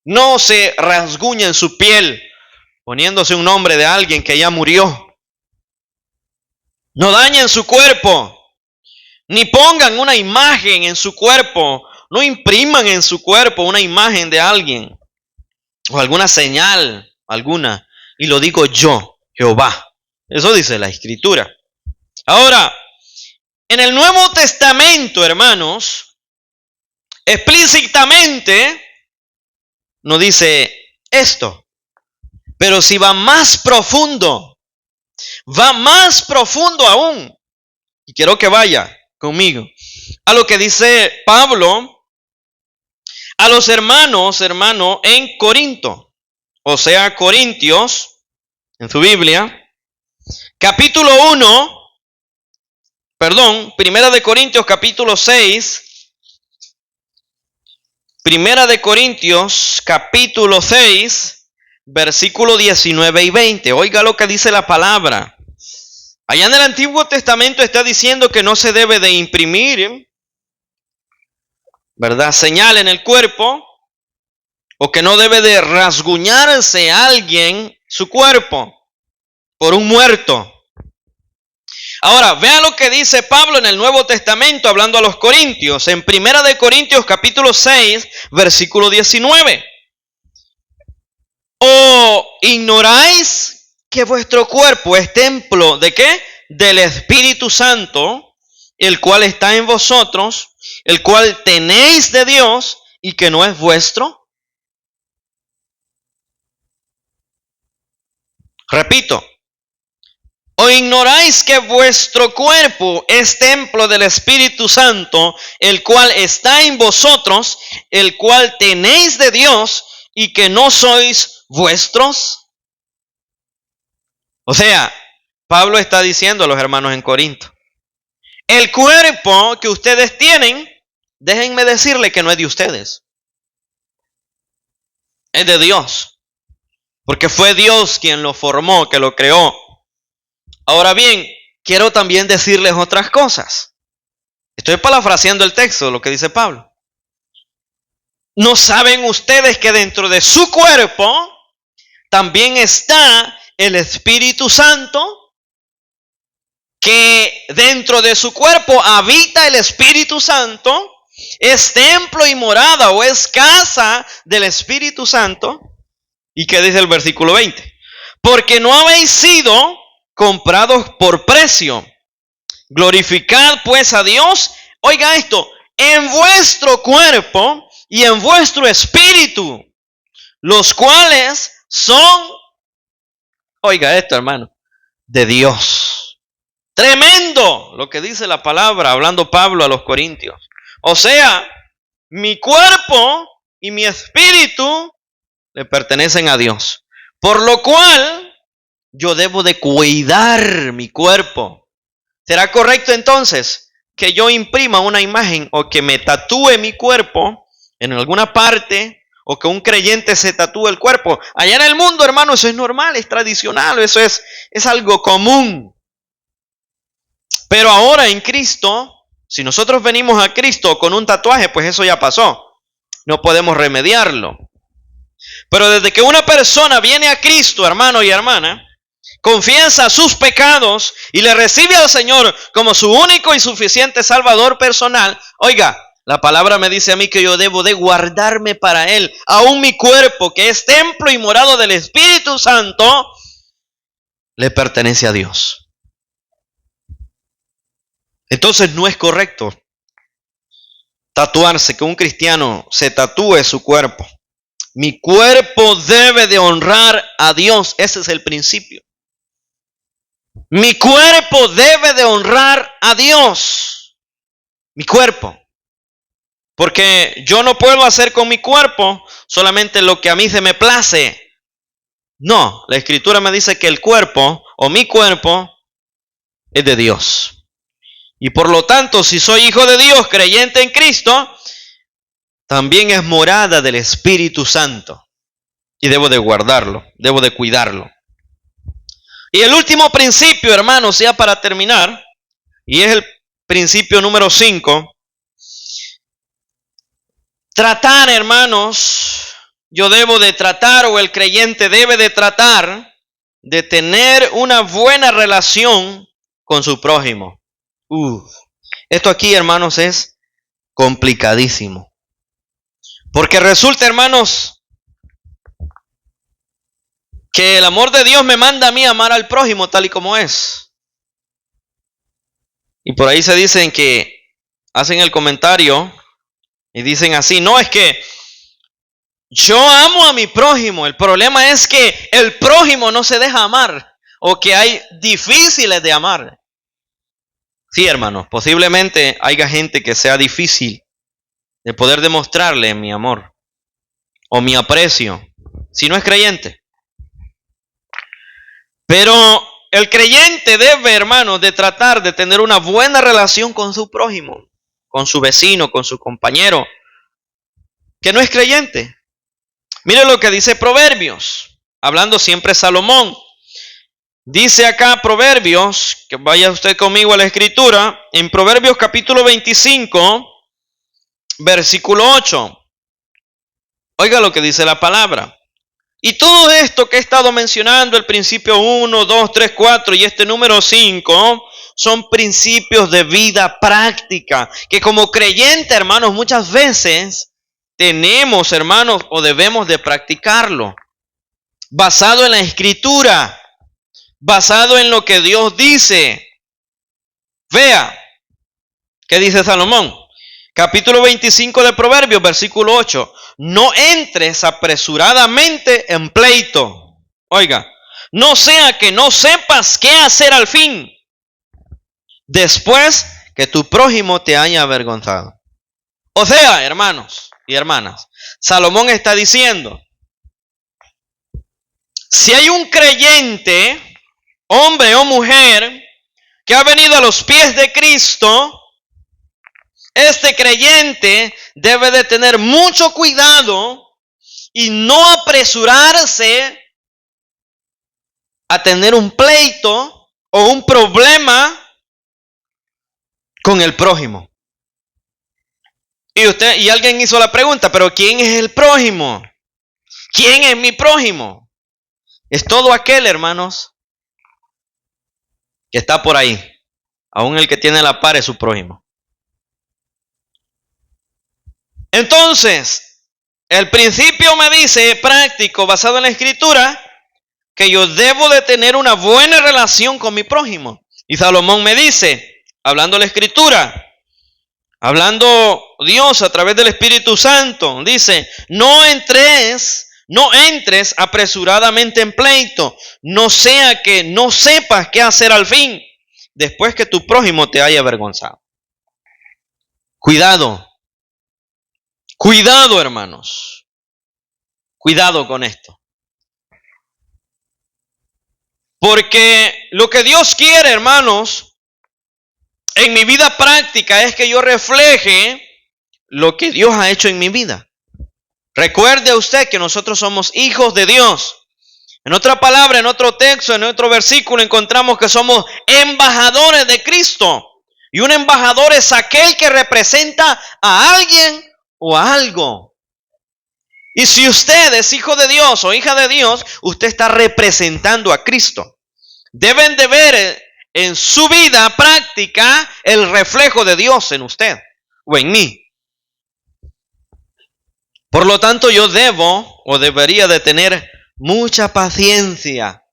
No se rasguñen su piel poniéndose un nombre de alguien que ya murió. No dañen su cuerpo, ni pongan una imagen en su cuerpo. No impriman en su cuerpo una imagen de alguien o alguna señal alguna. Y lo digo yo, Jehová. Eso dice la Escritura. Ahora, en el Nuevo Testamento, hermanos, explícitamente no dice esto. Pero si va más profundo aún. Y quiero que vaya conmigo a lo que dice Pablo a los hermanos, en Corinto. o sea, Corintios, en su Biblia, capítulo 1, Primera de Corintios capítulo 6, Primera de Corintios capítulo 6, versículo 19 y 20. Oiga lo que dice la palabra. Allá en el Antiguo Testamento está diciendo que no se debe de imprimir, ¿verdad?, señal en el cuerpo, o que no debe de rasguñarse a alguien su cuerpo por un muerto. Ahora, vea lo que dice Pablo en el Nuevo Testamento hablando a los corintios, en Primera de Corintios capítulo 6, versículo 19. ¿O ignoráis que vuestro cuerpo es templo de qué? Del Espíritu Santo, el cual está en vosotros, el cual tenéis de Dios y que no es vuestro? Repito. ¿O ignoráis que vuestro cuerpo es templo del Espíritu Santo, el cual está en vosotros, el cual tenéis de Dios y que no sois vuestros? O sea, Pablo está diciendo a los hermanos en Corinto, el cuerpo que ustedes tienen, déjenme decirle que no es de ustedes, es de Dios, porque fue Dios quien lo formó, que lo creó. Ahora bien, quiero también decirles otras cosas. Estoy parafraseando el texto, lo que dice Pablo. ¿No saben ustedes que dentro de su cuerpo también está el Espíritu Santo? Que dentro de su cuerpo habita el Espíritu Santo, es templo y morada o es casa del Espíritu Santo. ¿Y qué dice el versículo 20? Porque no habéis sido comprados por precio. Glorificad pues a Dios, oiga esto, en vuestro cuerpo y en vuestro espíritu, los cuales son, oiga esto hermano, de Dios. Tremendo lo que dice la palabra, hablando Pablo a los corintios. O sea, mi cuerpo y mi espíritu le pertenecen a Dios. Por lo cual yo debo de cuidar mi cuerpo. ¿Será correcto entonces que yo imprima una imagen o que me tatúe mi cuerpo en alguna parte, o que un creyente se tatúe el cuerpo? Allá en el mundo, hermano, eso es normal, es tradicional, eso es algo común. Pero ahora en Cristo, si nosotros venimos a Cristo con un tatuaje, pues eso ya pasó. No podemos remediarlo. Pero desde que una persona viene a Cristo, hermano y hermana, confiesa sus pecados y le recibe al Señor como su único y suficiente Salvador personal, oiga, la palabra me dice a mí que yo debo de guardarme para Él. Aún mi cuerpo, que es templo y morado del Espíritu Santo, le pertenece a Dios. Entonces no es correcto tatuarse, que un cristiano se tatúe su cuerpo. Mi cuerpo debe de honrar a Dios, ese es el principio. Mi cuerpo debe de honrar a Dios. Mi cuerpo. Porque yo no puedo hacer con mi cuerpo solamente lo que a mí se me place. No, la Escritura me dice que el cuerpo o mi cuerpo es de Dios. Y por lo tanto, si soy hijo de Dios, creyente en Cristo, también es morada del Espíritu Santo. Y debo de guardarlo, debo de cuidarlo. Y el último principio, hermanos, ya para terminar, y es el principio número 5. Tratar, hermanos, yo debo de tratar, o el creyente debe de tratar de tener una buena relación con su prójimo. Esto aquí, hermanos, es complicadísimo. Porque resulta, hermanos, que el amor de Dios me manda a mí a amar al prójimo tal y como es. Y por ahí se dicen que hacen el comentario y dicen así, no, es que yo amo a mi prójimo, el problema es que el prójimo no se deja amar, o que hay difíciles de amar. Sí, hermanos, posiblemente haya gente que sea difícil de poder demostrarle mi amor o mi aprecio. si no es creyente. Pero el creyente debe, hermanos, de tratar de tener una buena relación con su prójimo, con su vecino, con su compañero, que no es creyente. Mire lo que dice Proverbios, hablando siempre Salomón. Dice acá Proverbios, que vaya usted conmigo a la escritura, en Proverbios capítulo 25, versículo 8. Oiga lo que dice la palabra. Y todo esto que he estado mencionando, el principio 1, 2, 3, 4 y este número 5, son principios de vida práctica, que como creyente, hermanos, muchas veces tenemos, hermanos, o debemos de practicarlo, basado en la escritura, basado en lo que Dios dice. Vea, ¿qué dice Salomón? Capítulo 25 de Proverbios, versículo 8. No entres apresuradamente en pleito. Oiga, no sea que no sepas qué hacer al fin, después que tu prójimo te haya avergonzado. O sea, hermanos y hermanas, Salomón está diciendo, si hay un creyente, hombre o mujer, que ha venido a los pies de Cristo, este creyente debe de tener mucho cuidado y no apresurarse a tener un pleito o un problema con el prójimo. Y alguien hizo la pregunta, pero ¿quién es el prójimo? ¿Quién es mi prójimo? Es todo aquel, hermanos, que está por ahí. Aún el que tiene la par es su prójimo. Entonces, el principio me dice, práctico, basado en la escritura, que yo debo de tener una buena relación con mi prójimo. Y Salomón me dice, hablando la escritura, hablando Dios a través del Espíritu Santo, dice, no entres apresuradamente en pleito, no sea que no sepas qué hacer al fin, después que tu prójimo te haya avergonzado. Cuidado. Cuidado, hermanos. Cuidado con esto. Porque lo que Dios quiere, hermanos, en mi vida práctica es que yo refleje lo que Dios ha hecho en mi vida. Recuerde usted que nosotros somos hijos de Dios. En otra palabra, en otro texto, en otro versículo encontramos que somos embajadores de Cristo. Y un embajador es aquel que representa a alguien o a algo. Y si usted es hijo de Dios o hija de Dios, usted está representando a Cristo. Deben de ver en su vida práctica el reflejo de Dios en usted o en mí. Por lo tanto, yo debo o debería de tener mucha paciencia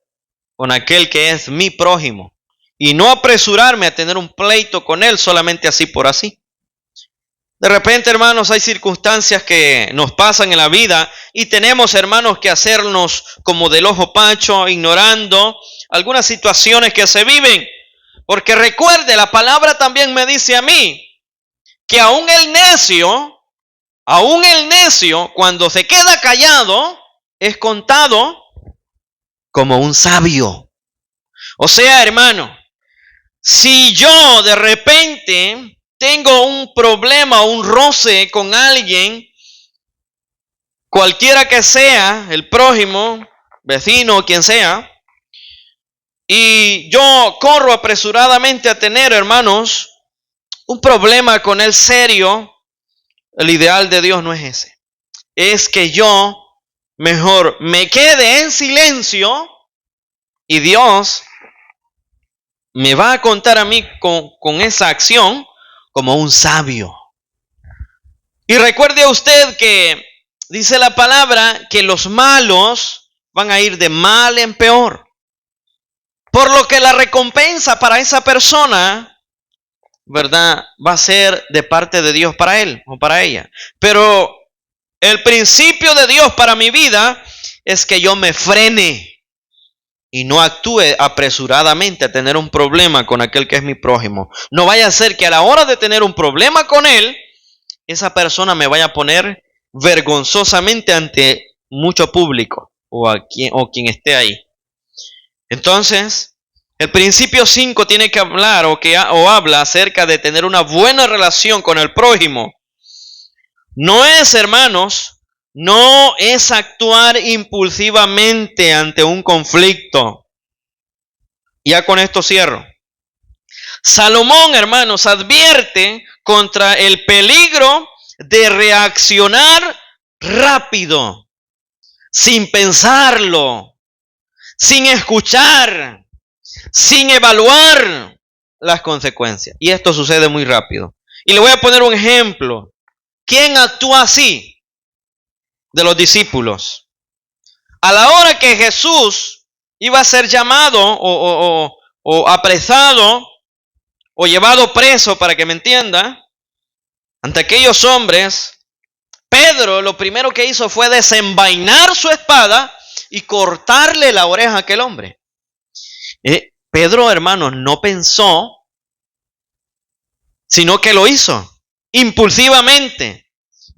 con aquel que es mi prójimo y no apresurarme a tener un pleito con él solamente así por así. De repente, hermanos, hay circunstancias que nos pasan en la vida y tenemos, hermanos, que hacernos como del ojo pacho, ignorando algunas situaciones que se viven. Porque recuerde, la palabra también me dice a mí que aún el necio, cuando se queda callado, es contado como un sabio. O sea, hermano, si yo de repente tengo un problema o un roce con alguien, cualquiera que sea, el prójimo, vecino o quien sea, y yo corro apresuradamente a tener, hermanos, un problema con él serio, el ideal de Dios no es ese. Es que yo mejor me quede en silencio y Dios me va a contar a mí con esa acción como un sabio. Y recuerde usted que dice la palabra que los malos van a ir de mal en peor. Por lo que la recompensa para esa persona, ¿verdad?, va a ser de parte de Dios para él o para ella. Pero el principio de Dios para mi vida es que yo me frene y no actúe apresuradamente a tener un problema con aquel que es mi prójimo. No vaya a ser que a la hora de tener un problema con él, esa persona me vaya a poner vergonzosamente ante mucho público o quien esté ahí. Entonces, el principio 5 tiene que hablar o habla acerca de tener una buena relación con el prójimo. No es, hermanos, no es actuar impulsivamente ante un conflicto. Ya con esto cierro. Salomón, hermanos, advierte contra el peligro de reaccionar rápido, sin pensarlo, sin escuchar, sin evaluar las consecuencias. Y esto sucede muy rápido. Y le voy a poner un ejemplo. ¿Quién actúa así de los discípulos? A la hora que Jesús iba a ser llamado o apresado o llevado preso, para que me entienda, ante aquellos hombres, Pedro lo primero que hizo fue desenvainar su espada y cortarle la oreja a aquel hombre. Pedro, hermanos, no pensó, sino que lo hizo impulsivamente.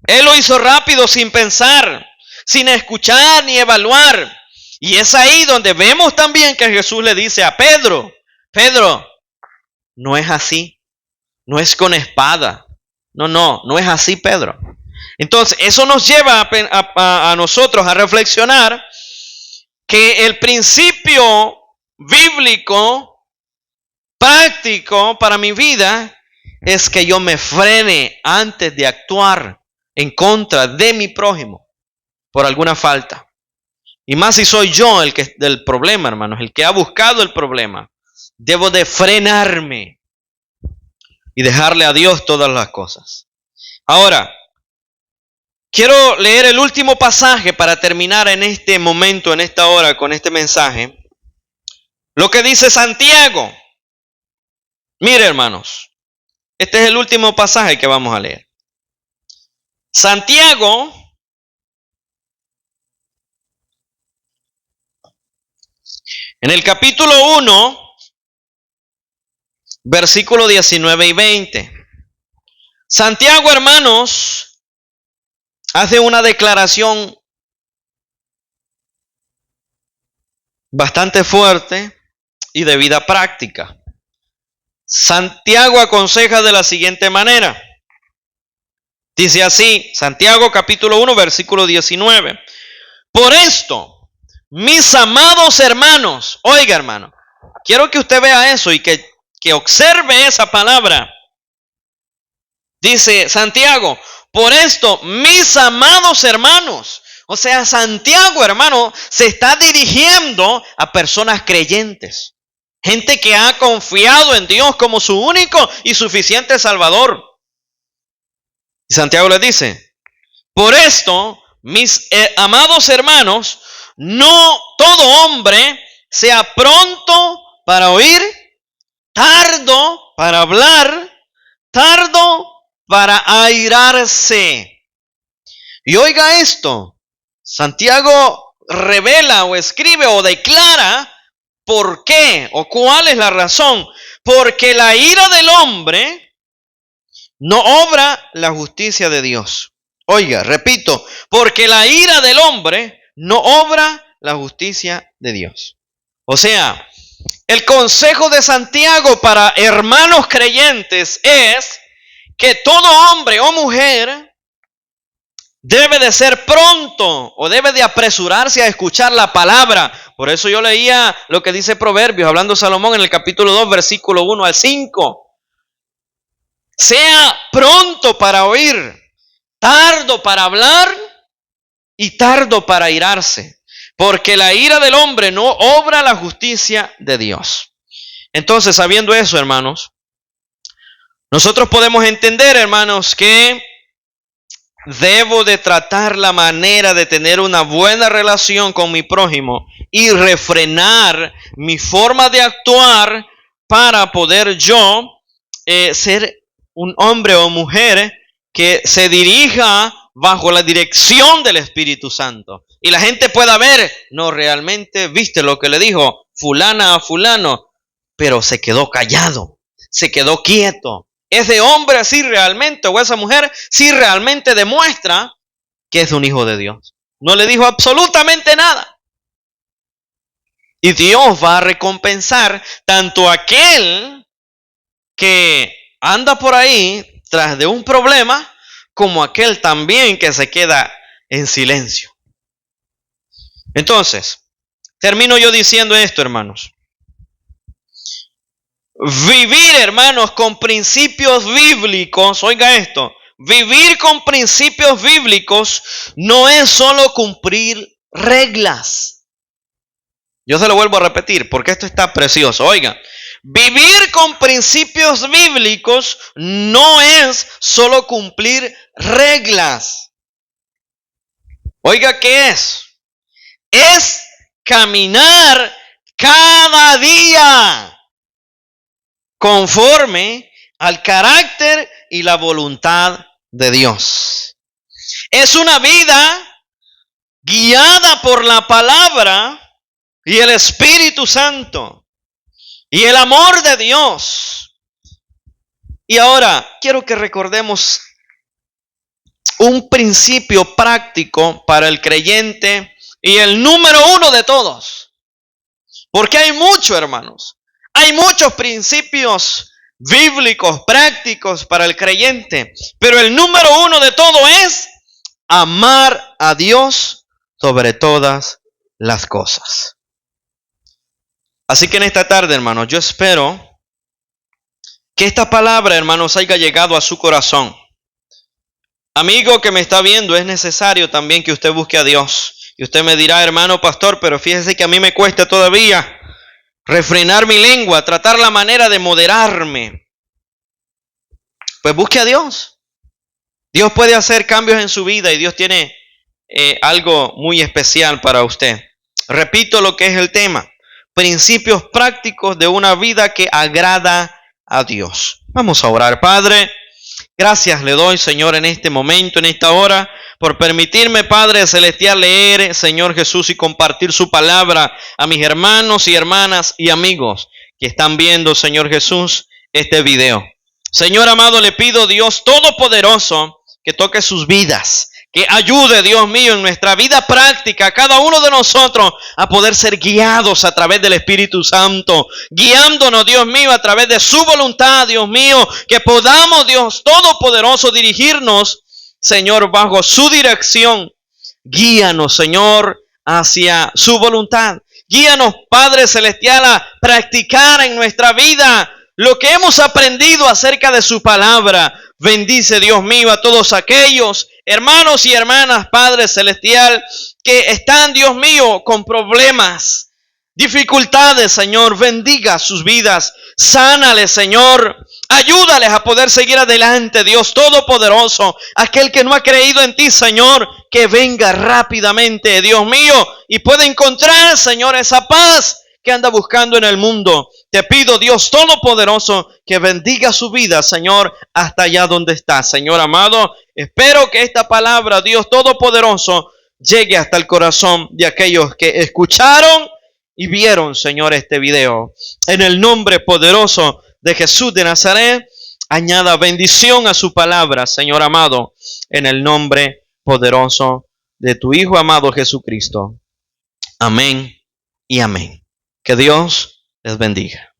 Él lo hizo rápido, sin pensar, sin escuchar ni evaluar. Y es ahí donde vemos también que Jesús le dice a Pedro, Pedro, no es así, no es con espada. No es así, Pedro. Entonces, eso nos lleva a nosotros a reflexionar que el principio bíblico, práctico para mi vida, es que yo me frene antes de actuar en contra de mi prójimo por alguna falta. Y más si soy yo el que del problema, hermanos, el que ha buscado el problema. Debo de frenarme y dejarle a Dios todas las cosas. Ahora, quiero leer el último pasaje para terminar en este momento, en esta hora, con este mensaje. Lo que dice Santiago. Mire, hermanos, este es el último pasaje que vamos a leer. Santiago, en el capítulo 1, versículo 19 y 20. Santiago, hermanos, hace una declaración bastante fuerte y de vida práctica. Santiago aconseja de la siguiente manera. Dice así, Santiago capítulo 1, versículo 19. Por esto, mis amados hermanos, oiga hermano, quiero que usted vea eso y que observe esa palabra. Dice Santiago, por esto, mis amados hermanos. O sea, Santiago, hermano, se está dirigiendo a personas creyentes. Gente que ha confiado en Dios como su único y suficiente Salvador. Y Santiago les dice, por esto, mis amados hermanos, no todo hombre sea pronto para oír, tardo para hablar, tardo para airarse. Y oiga esto, Santiago revela o escribe o declara por qué o cuál es la razón. Porque la ira del hombre no obra la justicia de Dios. Oiga, repito, porque la ira del hombre no obra la justicia de Dios. O sea, el consejo de Santiago para hermanos creyentes es que todo hombre o mujer debe de ser pronto o debe de apresurarse a escuchar la palabra. Por eso yo leía lo que dice Proverbios, hablando Salomón en el capítulo 2, versículo 1 al 5. Sea pronto para oír, tardo para hablar y tardo para airarse, porque la ira del hombre no obra la justicia de Dios. Entonces, sabiendo eso, hermanos, nosotros podemos entender, hermanos, que debo de tratar la manera de tener una buena relación con mi prójimo y refrenar mi forma de actuar para poder yo ser un hombre o mujer que se dirija bajo la dirección del Espíritu Santo. Y la gente pueda ver, no, realmente viste lo que le dijo fulana a fulano, pero se quedó callado, se quedó quieto. Ese hombre sí realmente, o esa mujer sí realmente demuestra que es un hijo de Dios. No le dijo absolutamente nada. Y Dios va a recompensar tanto a aquel que anda por ahí tras de un problema, como aquel también que se queda en silencio. Entonces, termino yo diciendo esto, hermanos. Vivir, hermanos, con principios bíblicos, oiga esto, vivir con principios bíblicos no es solo cumplir reglas. Yo se lo vuelvo a repetir porque esto está precioso. Oiga, vivir con principios bíblicos no es solo cumplir reglas. Oiga, ¿qué es? Es caminar cada día conforme al carácter y la voluntad de Dios. Es una vida guiada por la palabra y el Espíritu Santo y el amor de Dios. Y ahora quiero que recordemos un principio práctico para el creyente y el número uno de todos. Porque hay mucho, hermanos. Hay muchos principios bíblicos, prácticos para el creyente. Pero el número uno de todo es amar a Dios sobre todas las cosas. Así que en esta tarde, hermanos, yo espero que esta palabra, hermanos, haya llegado a su corazón. Amigo que me está viendo, es necesario también que usted busque a Dios. Y usted me dirá, hermano pastor, pero fíjese que a mí me cuesta todavía refrenar mi lengua, tratar la manera de moderarme. Pues busque a Dios. Dios puede hacer cambios en su vida y Dios tiene algo muy especial para usted. Repito lo que es el tema. Principios prácticos de una vida que agrada a Dios. Vamos a orar. Padre, gracias le doy, Señor, en este momento, en esta hora, por permitirme, Padre Celestial, leer, Señor Jesús, y compartir su palabra a mis hermanos y hermanas y amigos que están viendo, Señor Jesús, este video. Señor amado, le pido, Dios Todopoderoso, que toque sus vidas, que ayude, Dios mío, en nuestra vida práctica a cada uno de nosotros a poder ser guiados a través del Espíritu Santo, guiándonos, Dios mío, a través de su voluntad, Dios mío, que podamos, Dios Todopoderoso, dirigirnos, Señor, bajo su dirección. Guíanos, Señor, hacia su voluntad. Guíanos, Padre Celestial, a practicar en nuestra vida lo que hemos aprendido acerca de su palabra. Bendice, Dios mío, a todos aquellos hermanos y hermanas, Padre Celestial, que están, Dios mío, con problemas, dificultades, Señor. Bendiga sus vidas, sánales, Señor. Ayúdales a poder seguir adelante, Dios Todopoderoso. Aquel que no ha creído en ti, Señor, que venga rápidamente, Dios mío, y pueda encontrar, Señor, esa paz que anda buscando en el mundo. Te pido, Dios Todopoderoso, que bendiga su vida, Señor, hasta allá donde está. Señor amado, espero que esta palabra, Dios Todopoderoso, llegue hasta el corazón de aquellos que escucharon y vieron, Señor, este video. En el nombre poderoso de Jesús de Nazaret, añada bendición a su palabra, Señor amado, en el nombre poderoso de tu Hijo amado Jesucristo. Amén y amén. Que Dios les bendiga.